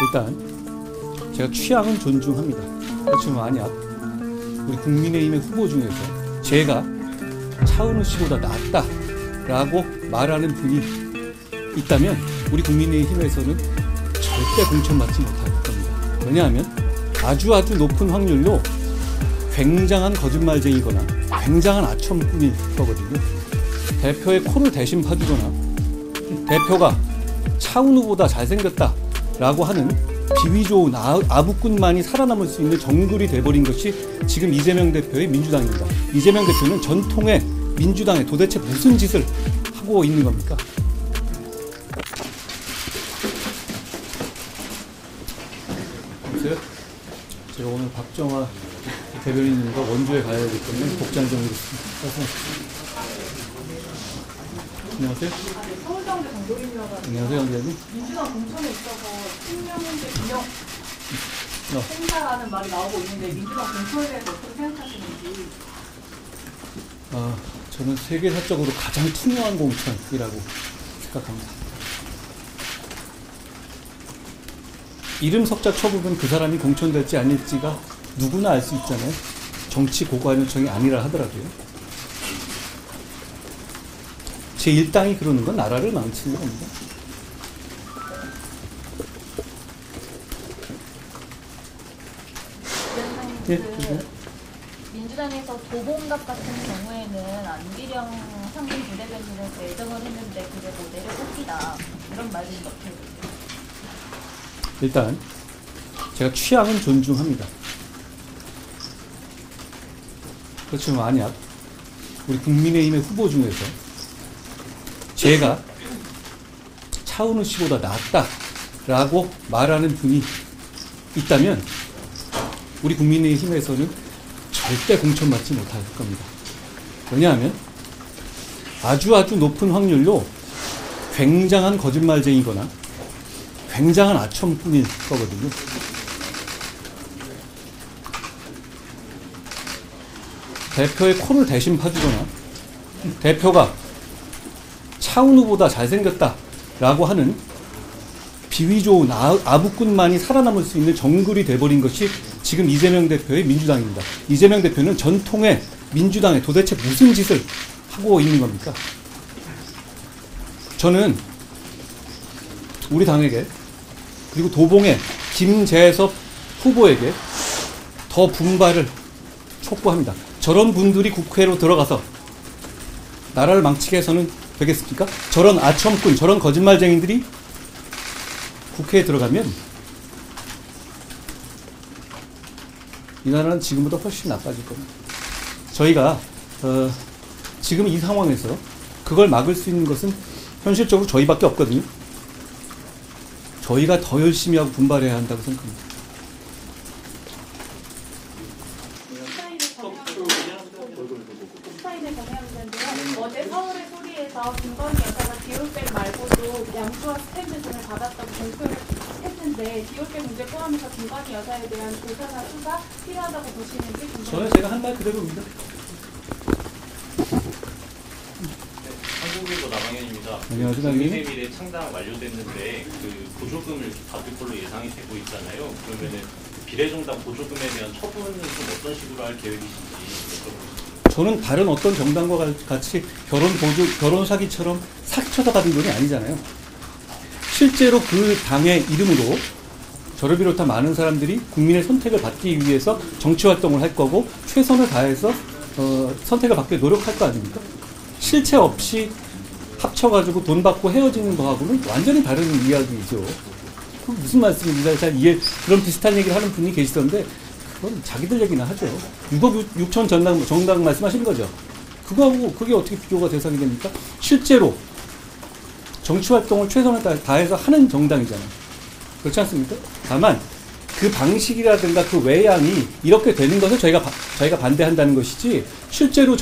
일단 제가 취향은 존중합니다. 그렇지만 만약 우리 국민의힘의 후보 중에서 제가 차은우 씨보다 낫다라고 말하는 분이 있다면 우리 국민의힘에서는 절대 공천받지 못할 겁니다. 왜냐하면 아주 높은 확률로 굉장한 거짓말쟁이거나 굉장한 아첨꾼일 거거든요. 대표의 코를 대신 파주거나 대표가 차은우보다 잘생겼다라고 하는 비위 좋은 아부꾼만이 살아남을 수 있는 정글이 돼버린 것이 지금 이재명 대표의 민주당입니다. 이재명 대표는 전통의 민주당에 도대체 무슨 짓을 하고 있는 겁니까? 보세요. 제가 오늘 박정화 대변인님과 원주에 가야 되기 때문에 복장 좀 해주겠습니다. 안녕하세요. 서울대학교 정도림이라고 안녕하세요, 원장님. 민주당 공천에 있어서 친명인대 비명 행사라는 말이 나오고 있는데 민주당 공천에 대해서 어떻게 생각하시는지. 저는 세계사적으로 가장 투명한 공천이라고 생각합니다. 이름 석자 처분은 그 사람이 공천될지 아닐지가 누구나 알 수 있잖아요. 정치 고관요청이 아니라 하더라도요. 제1당이 그러는 건 나라를 망치는 겁니다. 네, 민주당에서 도봉갑 같은 경우에는 안기령 상임 부대변인을 배정을 했는데 그게 뭐 내려놓기다 이런 말이 어떻게 되세요? 일단 제가 취향은 존중합니다. 그렇지만 만약 우리 국민의힘의 후보 중에서 제가 차은우 씨보다 낫다라고 말하는 분이 있다면 우리 국민의힘에서는 절대 공천받지 못할 겁니다. 왜냐하면 아주 높은 확률로 굉장한 거짓말쟁이거나 굉장한 아첨꾼일 거거든요. 대표의 코를 대신 파주거나 대표가 차은우보다 잘생겼다라고 하는 비위 좋은 아부꾼만이 살아남을 수 있는 정글이 돼버린 것이 지금 이재명 대표의 민주당입니다. 이재명 대표는 전통의 민주당에 도대체 무슨 짓을 하고 있는 겁니까? 저는 우리 당에게 그리고 도봉의 김재섭 후보에게 더 분발을 촉구합니다. 저런 분들이 국회로 들어가서 나라를 망치게 해서는 되겠습니까? 저런 아첨꾼, 저런 거짓말쟁이들이 국회에 들어가면 이 나라는 지금보다 훨씬 나빠질 겁니다. 저희가 지금 이 상황에서 그걸 막을 수 있는 것은 현실적으로 저희밖에 없거든요. 저희가 더 열심히 하고 분발해야 한다고 생각합니다. 어제 서울의 소리에서 김건희 여사가 디올백 말고도 양수와 스탠드 등을 받았다고 공표를 했는데 디올백 문제 포함해서 김건희 여사에 대한 조사나 수사 필요하다고 보시는지. 저는 제가 한 말 그대로입니다. 한국일보 남항현입니다. 안녕하세요. 국민의힘의 창당 완료됐는데 그 보조금을 받을 걸로 예상이 되고 있잖아요. 그러면은 비례정당 보조금에 대한 처분은 좀 어떤 식으로 할 계획이신지 여쭤보겠습니다. 저는 다른 어떤 정당과 같이 결혼 사기처럼 사기쳐서 받은 돈이 아니잖아요. 실제로 그 당의 이름으로 저를 비롯한 많은 사람들이 국민의 선택을 받기 위해서 정치 활동을 할 거고 최선을 다해서 선택을 받기 노력할 거 아닙니까? 실체 없이 합쳐가지고 돈 받고 헤어지는 거하고는 완전히 다른 이야기죠. 그 무슨 말씀입니까? 잘 그런 비슷한 얘기를 하는 분이 계시던데 그건 자기들 얘기나 하죠. 6억 6천 정당 말씀하시는 거죠. 그거하고 그게 어떻게 비교가 대상이 됩니까? 실제로 정치 활동을 최선을 다해서 하는 정당이잖아요. 그렇지 않습니까? 다만 그 방식이라든가 그 외양이 이렇게 되는 것을 저희가 반대한다는 것이지, 실제로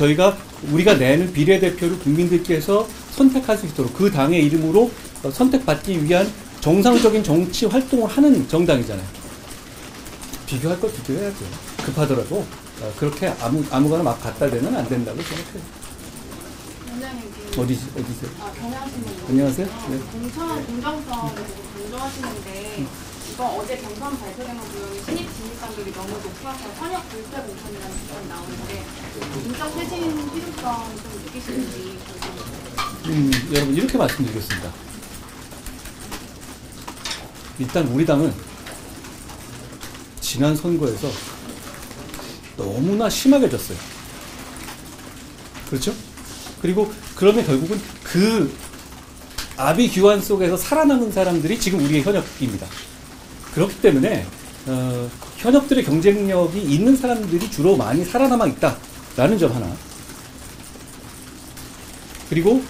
우리가 내는 비례대표를 국민들께서 선택할 수 있도록 그 당의 이름으로 선택받기 위한 정상적인 정치 활동을 하는 정당이잖아요. 비교할 걸 비교해야죠. 급하더라도 그렇게 아무거나 막 갖다 대면 안 된다고 생각해요. 어디세요? 경향신문. 안녕하세요. 네. 공정성을 강조하시는데 이번 어제 경선 발표된 거 보면 신입 진입 간격이 너무 높아서 현역 불패 공천이라는 비판이 나오는데 인적 쇄신 필요성 좀 느끼시는지 궁금해요. 여러분 이렇게 말씀드리겠습니다. 일단 우리 당은 지난 선거에서 너무나 심하게 졌어요. 그렇죠? 그리고 그러면 결국은 그 아비규환 속에서 살아남은 사람들이 지금 우리의 현역입니다. 그렇기 때문에 현역들의 경쟁력이 있는 사람들이 주로 많이 살아남아 있다라는 점 하나. 그리고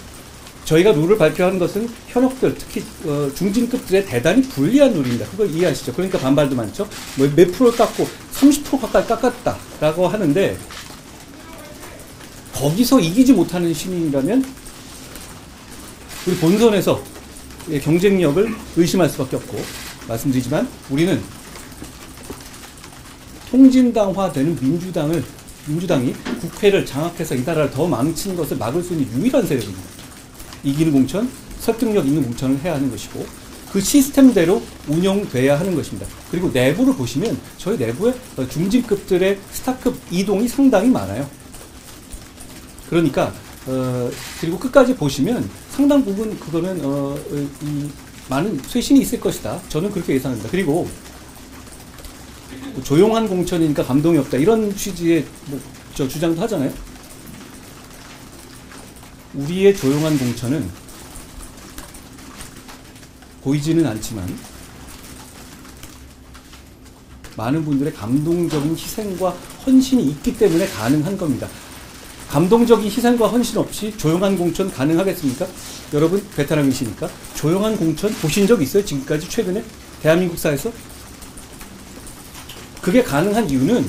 저희가 룰을 발표하는 것은 현역들, 특히 중진급들의 대단히 불리한 룰입니다. 그걸 이해하시죠? 그러니까 반발도 많죠. 뭐 몇 프로를 깎고 30% 가까이 깎았다라고 하는데 거기서 이기지 못하는 시민이라면 우리 본선에서 경쟁력을 의심할 수밖에 없고, 말씀드리지만 우리는 통진당화되는 민주당이 국회를 장악해서 이 나라를 더 망치는 것을 막을 수 있는 유일한 세력입니다. 이기는 공천, 설득력 있는 공천을 해야 하는 것이고 그 시스템대로 운영돼야 하는 것입니다. 그리고 내부를 보시면 저희 내부에 중진급들의 스타급 이동이 상당히 많아요. 그러니까 그리고 끝까지 보시면 상당 부분 그거는 이 많은 쇄신이 있을 것이다. 저는 그렇게 예상합니다. 그리고 조용한 공천이니까 감동이 없다 이런 취지의 저 주장도 하잖아요. 우리의 조용한 공천은 보이지는 않지만 많은 분들의 감동적인 희생과 헌신이 있기 때문에 가능한 겁니다. 감동적인 희생과 헌신 없이 조용한 공천 가능하겠습니까? 여러분 베테랑이시니까 조용한 공천 보신 적 있어요? 지금까지 최근에 대한민국 사회에서? 그게 가능한 이유는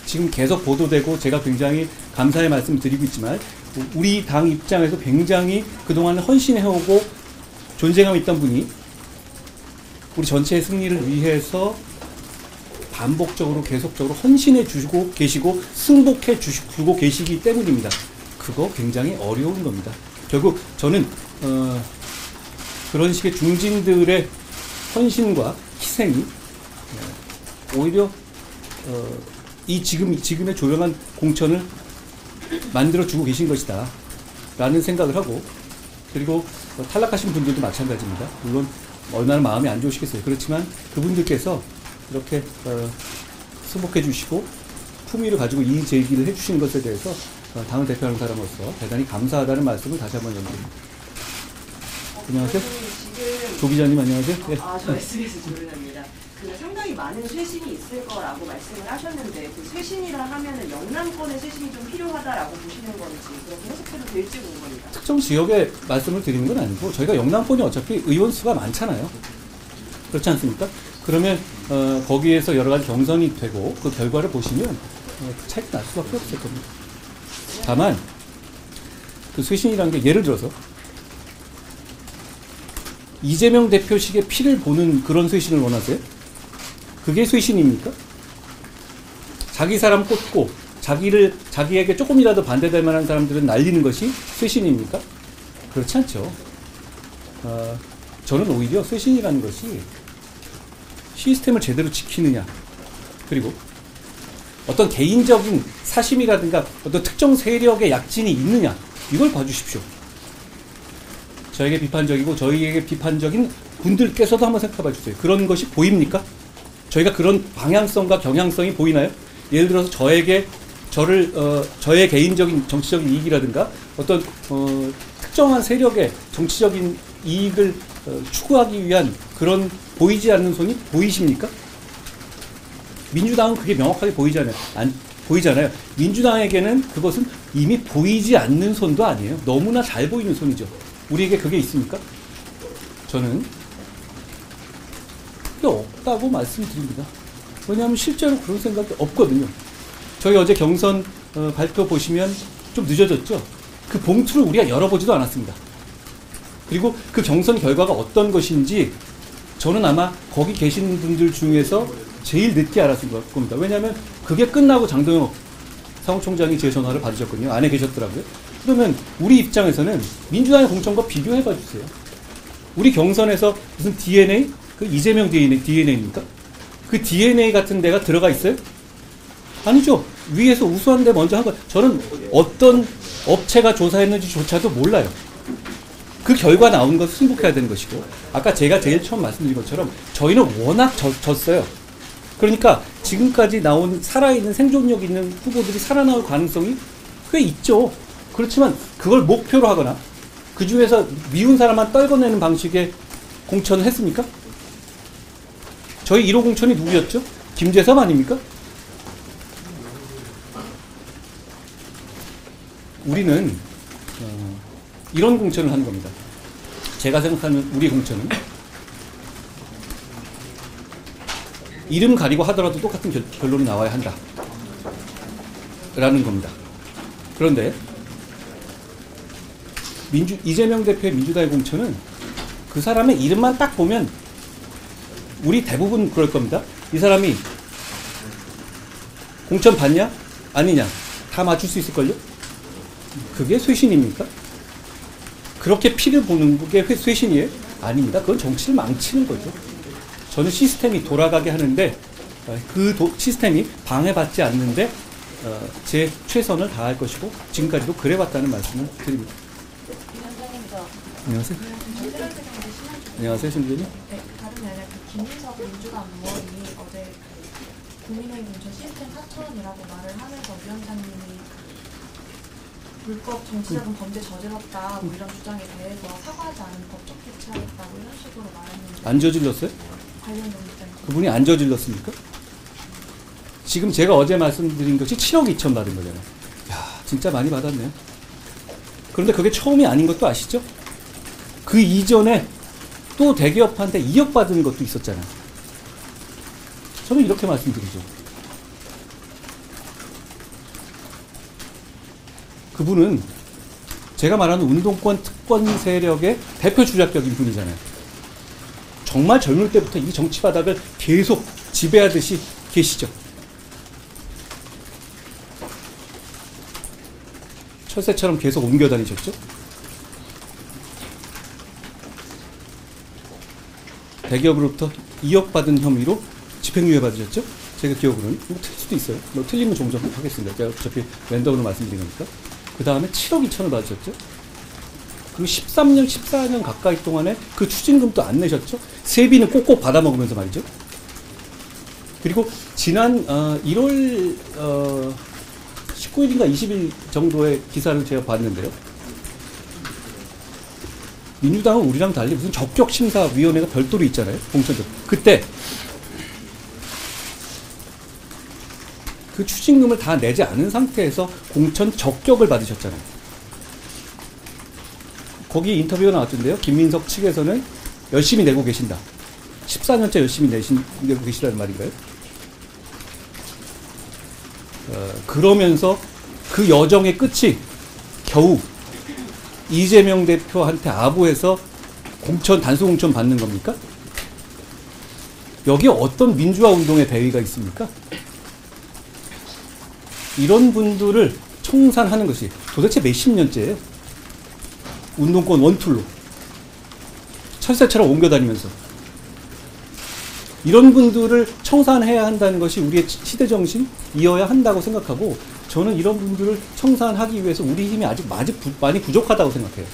지금 계속 보도되고 제가 굉장히 감사의 말씀 드리고 있지만 우리 당 입장에서 굉장히 그동안 헌신해오고 존재감 있던 분이 우리 전체의 승리를 위해서 반복적으로 계속적으로 헌신해 주시고 계시고 승복해 주고 계시기 때문입니다. 그거 굉장히 어려운 겁니다. 결국 저는 그런 식의 중진들의 헌신과 희생이 오히려 이 지금의 조용한 공천을 만들어 주고 계신 것이다 라는 생각을 하고, 그리고 탈락하신 분들도 마찬가지입니다. 물론 얼마나 마음이 안 좋으시겠어요. 그렇지만 그분들께서 이렇게 승복해 주시고 품위를 가지고 이의 제기를 해 주시는 것에 대해서 당을 대표하는 사람으로서 대단히 감사하다는 말씀을 다시 한번 드립니다. 안녕하세요. 조 기자님 안녕하세요. 네. 저 SBS 조윤아입니다. 상당히 많은 쇄신이 있을 거라고 말씀을 하셨는데 그 쇄신이라 하면은 영남권의 쇄신이 좀 필요하다라고 보시는 건지 그렇게 해석해도 될지 궁금합니다. 특정 지역에 말씀을 드리는 건 아니고 저희가 영남권이 어차피 의원 수가 많잖아요. 그렇지 않습니까? 그러면 거기에서 여러 가지 경선이 되고 그 결과를 보시면 차이가 날 수밖에 없을 겁니다. 다만 그 쇄신이라는 게 예를 들어서 이재명 대표식의 피를 보는 그런 쇄신을 원하세요? 그게 쇄신입니까? 자기 사람 꽂고 자기에게 조금이라도 반대될 만한 사람들은 날리는 것이 쇄신입니까? 그렇지 않죠. 저는 오히려 쇄신이라는 것이 시스템을 제대로 지키느냐, 그리고 어떤 개인적인 사심이라든가 어떤 특정 세력의 약진이 있느냐, 이걸 봐주십시오. 저에게 비판적이고 저희에게 비판적인 분들께서도 한번 생각해 봐주세요. 그런 것이 보입니까? 저희가 그런 방향성과 경향성이 보이나요? 예를 들어서 저의 개인적인 정치적인 이익이라든가 어떤 특정한 세력의 정치적인 이익을 추구하기 위한 그런 보이지 않는 손이 보이십니까? 민주당은 그게 명확하게 보이잖아요. 민주당에게는 그것은 이미 보이지 않는 손도 아니에요. 너무나 잘 보이는 손이죠. 우리에게 그게 있습니까? 저는 그게 없다고 말씀드립니다. 왜냐하면 실제로 그런 생각이 없거든요. 저희 어제 경선 발표 보시면 좀 늦어졌죠? 그 봉투를 우리가 열어보지도 않았습니다. 그리고 그 경선 결과가 어떤 것인지 저는 아마 거기 계신 분들 중에서 제일 늦게 알았을 겁니다. 왜냐하면 그게 끝나고 장동혁 사무총장이 제 전화를 받으셨거든요. 안에 계셨더라고요. 그러면 우리 입장에서는 민주당의 공천과 비교해봐 주세요. 우리 경선에서 무슨 DNA? 그 이재명 DNA입니까? 그 DNA 같은 데가 들어가 있어요? 아니죠. 위에서 우수한 데 먼저 한 거. 저는 어떤 업체가 조사했는지조차도 몰라요. 그 결과 나온 것을 승복해야 되는 것이고, 아까 제가 제일 처음 말씀드린 것처럼 저희는 워낙 졌어요. 그러니까 지금까지 나온 살아있는 생존력 있는 후보들이 살아나올 가능성이 꽤 있죠. 그렇지만 그걸 목표로 하거나 그 중에서 미운 사람만 떨궈내는 방식의 공천을 했습니까? 저희 1호 공천이 누구였죠? 김재섭 아닙니까? 우리는 이런 공천을 하는 겁니다. 제가 생각하는 우리 공천은 이름 가리고 하더라도 똑같은 결론이 나와야 한다 라는 겁니다. 그런데 이재명 대표의 민주당의 공천은 그 사람의 이름만 딱 보면 우리 대부분 그럴 겁니다. 이 사람이 공천 받냐? 아니냐? 다 맞출 수 있을걸요? 그게 쇄신입니까? 그렇게 피를 보는 게 쇄신이에요? 아닙니다. 그건 정치를 망치는 거죠. 저는 시스템이 돌아가게 하는데 그 시스템이 방해받지 않는데 제 최선을 다할 것이고 지금까지도 그래왔다는 말씀을 드립니다. 안녕하세요. 안녕하세요, 신부님. 네, 다름이 아니라 그 김민석 민주당 의원이 어제 국민의힘 공천 시스템 4천이라고 말을 하면서 위원장님이 불법 정치자금 범죄 저질렀다 뭐 이런 주장에 대해서 사과하지 않은 법적 조치하겠다고 이런 식으로 말했는데 안 저질렀어요? 관련 논의 때문에 그분이 안 저질렀습니까? 지금 제가 어제 말씀드린 것이 7억 2천 받은 거잖아요. 야, 진짜 많이 받았네요. 그런데 그게 처음이 아닌 것도 아시죠? 그 이전에 또 대기업한테 2억 받은 것도 있었잖아요. 저는 이렇게 말씀드리죠. 그분은 제가 말하는 운동권 특권 세력의 대표 주작격인 분이잖아요. 정말 젊을 때부터 이 정치 바닥을 계속 지배하듯이 계시죠. 철새처럼 계속 옮겨 다니셨죠. 대기업으로부터 2억 받은 혐의로 집행유예 받으셨죠? 제가 기억으로는. 뭐 틀릴 수도 있어요. 뭐 틀리면 종종 하겠습니다. 제가 어차피 랜덤으로 말씀드린 거니까. 그 다음에 7억 2천을 받으셨죠? 그리고 13년, 14년 가까이 동안에 그 추징금도 안 내셨죠? 세비는 꼭꼭 받아먹으면서 말이죠. 그리고 지난 1월 19일인가 20일 정도의 기사를 제가 봤는데요. 민주당은 우리랑 달리 무슨 적격심사위원회가 별도로 있잖아요. 공천적. 그때 그 추징금을 다 내지 않은 상태에서 공천 적격을 받으셨잖아요. 거기 인터뷰가 나왔던데요. 김민석 측에서는 열심히 내고 계신다. 14년째 열심히 내고 계시다는 말인가요? 그러면서 그 여정의 끝이 겨우 이재명 대표한테 아부해서 단수 공천 받는 겁니까? 여기에 어떤 민주화 운동의 배의가 있습니까? 이런 분들을 청산하는 것이 도대체 몇십 년째예요. 운동권 원툴로 철새처럼 옮겨다니면서 이런 분들을 청산해야 한다는 것이 우리의 시대정신이어야 한다고 생각하고, 저는 이런 분들을 청산하기 위해서 우리 힘이 아직 많이 부족하다고 생각해요.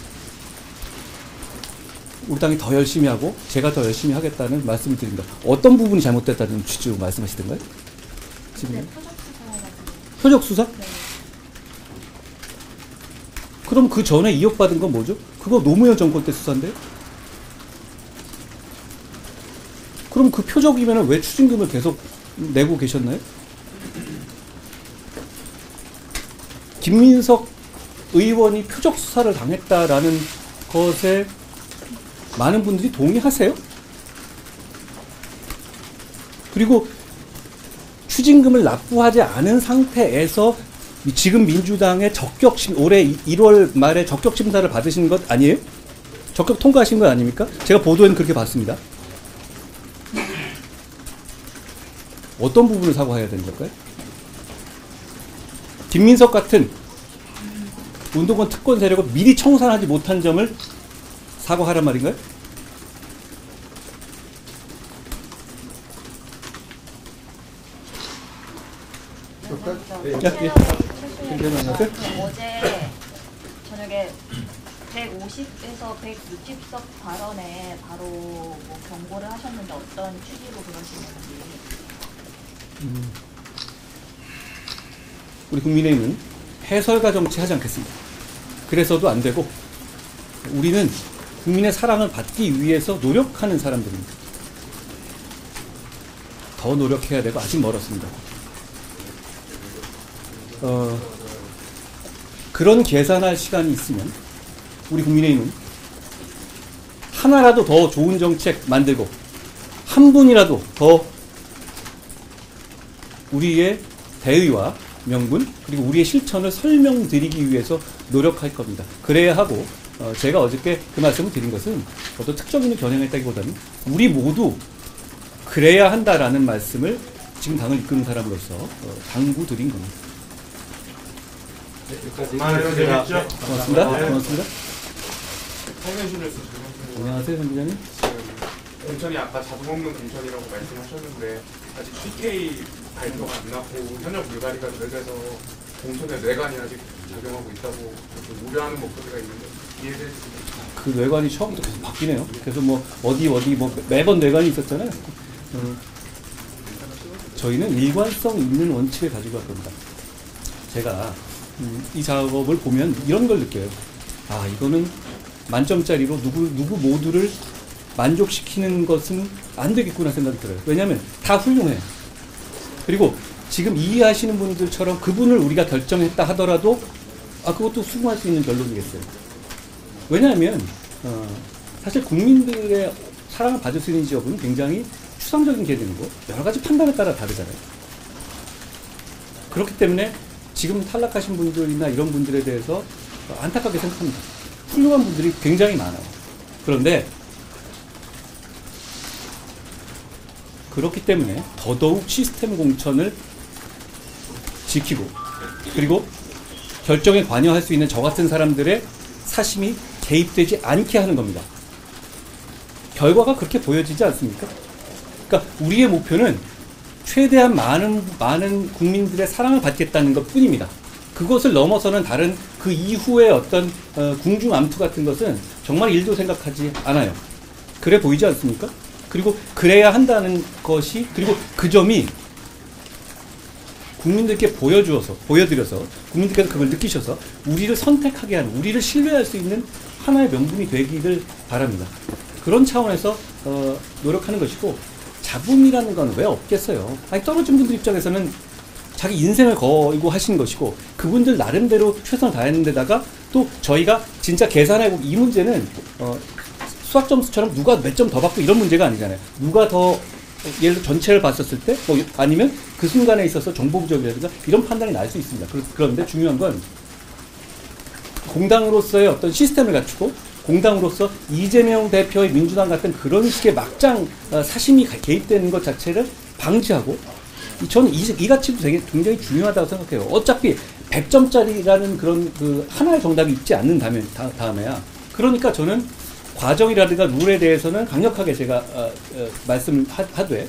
우리 당이 더 열심히 하고 제가 더 열심히 하겠다는 말씀을 드립니다. 어떤 부분이 잘못됐다는 취지로 말씀하시던가요? 지금 네, 표적 수사? 네. 그럼 그 전에 2억 받은 건 뭐죠? 그거 노무현 정권 때 수사인데요? 그럼 그 표적이면 왜 추징금을 계속 내고 계셨나요? 김민석 의원이 표적 수사를 당했다라는 것에 많은 분들이 동의하세요? 그리고 추징금을 납부하지 않은 상태에서 지금 민주당의 올해 1월 말에 적격심사를 받으신 것 아니에요? 적격 통과하신 것 아닙니까? 제가 보도에는 그렇게 봤습니다. 어떤 부분을 사과해야 되는 걸까요? 김민석 같은 운동권 특권 세력을 미리 청산하지 못한 점을 사과하란 말인가요? 어제 저녁에 150에서 160석 발언에 바로 뭐 경고를 하셨는데 어떤 취지로 그러시는지. 우리 국민의힘은 해설가 정치 하지 않겠습니다. 그래서도 안 되고 우리는 국민의 사랑을 받기 위해서 노력하는 사람들입니다. 더 노력해야 되고 아직 멀었습니다. 그런 계산할 시간이 있으면 우리 국민의힘은 하나라도 더 좋은 정책 만들고 한 분이라도 더 우리의 대의와 명분 그리고 우리의 실천을 설명드리기 위해서 노력할 겁니다. 그래야 하고 제가 어저께 그 말씀을 드린 것은 어떤 특정인을 겨냥했다기보다는 우리 모두 그래야 한다라는 말씀을 지금 당을 이끄는 사람으로서 당부드린 겁니다. 되겠죠? 고맙습니다. 고맙습니다. 청년실에서 안녕하세요, 현 기자님. 공천이 아까 자동 없는 공천이라고 말씀하셨는데 아직 CK 발표가 안 났고 현역 물갈이가 덜돼서 공천의 뇌관이 아직 작용하고 있다고 좀 우려하는 목소리가 있는데 이해해 주시면. 그 뇌관이 처음부터 계속 바뀌네요. 그래서 뭐 어디 뭐 매번 뇌관이 있었잖아요. 저희는 일관성 있는 원칙을 가지고 갈 겁니다. 제가 이 작업을 보면 이런 걸 느껴요. 아, 이거는 만점짜리로 누구 모두를 만족시키는 것은 안 되겠구나 생각이 들어요. 왜냐하면 다 훌륭해요. 그리고 지금 이해하시는 분들처럼 그분을 우리가 결정했다 하더라도 그것도 수긍할 수 있는 결론이겠어요. 왜냐하면 사실 국민들의 사랑을 받을 수 있는 지역은 굉장히 추상적인 개념이고 여러 가지 판단에 따라 다르잖아요. 그렇기 때문에 지금 탈락하신 분들이나 이런 분들에 대해서 안타깝게 생각합니다. 훌륭한 분들이 굉장히 많아요. 그런데 그렇기 때문에 더더욱 시스템 공천을 지키고 그리고 결정에 관여할 수 있는 저 같은 사람들의 사심이 개입되지 않게 하는 겁니다. 결과가 그렇게 보여지지 않습니까? 그러니까 우리의 목표는 최대한 많은 국민들의 사랑을 받겠다는 것 뿐입니다. 그것을 넘어서는 다른 그 이후의 어떤 궁중암투 같은 것은 정말 일도 생각하지 않아요. 그래 보이지 않습니까? 그리고 그래야 한다는 것이 그리고 그 점이 국민들께 보여드려서 국민들께서 그걸 느끼셔서 우리를 선택하게 하는 우리를 신뢰할 수 있는 하나의 명분이 되기를 바랍니다. 그런 차원에서 노력하는 것이고 잡음이라는 건 왜 없겠어요. 아니 떨어진 분들 입장에서는 자기 인생을 걸고 하신 것이고 그분들 나름대로 최선을 다했는데다가 또 저희가 진짜 계산해보고 이 문제는 수학 점수처럼 누가 몇 점 더 받고 이런 문제가 아니잖아요. 누가 더 예를 들어 전체를 봤었을 때 뭐 아니면 그 순간에 있어서 정보 부족이라든가 이런 판단이 날 수 있습니다. 그런데 중요한 건 공당으로서의 어떤 시스템을 갖추고 공당으로서 이재명 대표의 민주당 같은 그런 식의 막장 사심이 개입되는 것 자체를 방지하고 저는 이 가치도 되게 굉장히 중요하다고 생각해요. 어차피 100점짜리라는 그런 그 하나의 정답이 있지 않는다면 다음에야. 그러니까 저는 과정이라든가 룰에 대해서는 강력하게 제가 말씀을 하되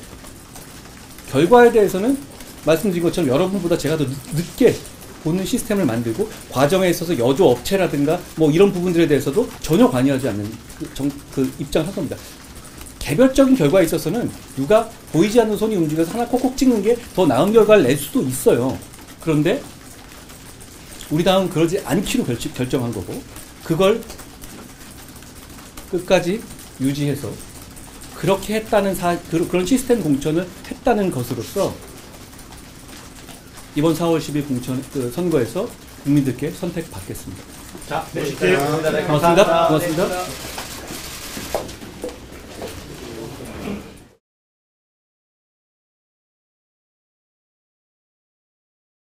결과에 대해서는 말씀드린 것처럼 여러분보다 제가 더 늦게 보는 시스템을 만들고 과정에 있어서 여조 업체라든가 뭐 이런 부분들에 대해서도 전혀 관여하지 않는 그 입장을 할 겁니다. 개별적인 결과에 있어서는 누가 보이지 않는 손이 움직여서 하나 콕콕 찍는 게 더 나은 결과를 낼 수도 있어요. 그런데 우리 당은 그러지 않기로 결정한 거고 그걸 끝까지 유지해서 그렇게 했다는 그런 시스템 공천을 했다는 것으로서 이번 4월 10일 선거에서 국민들께 선택받겠습니다. 자, 멋있게. 고맙습니다. 고맙습니다.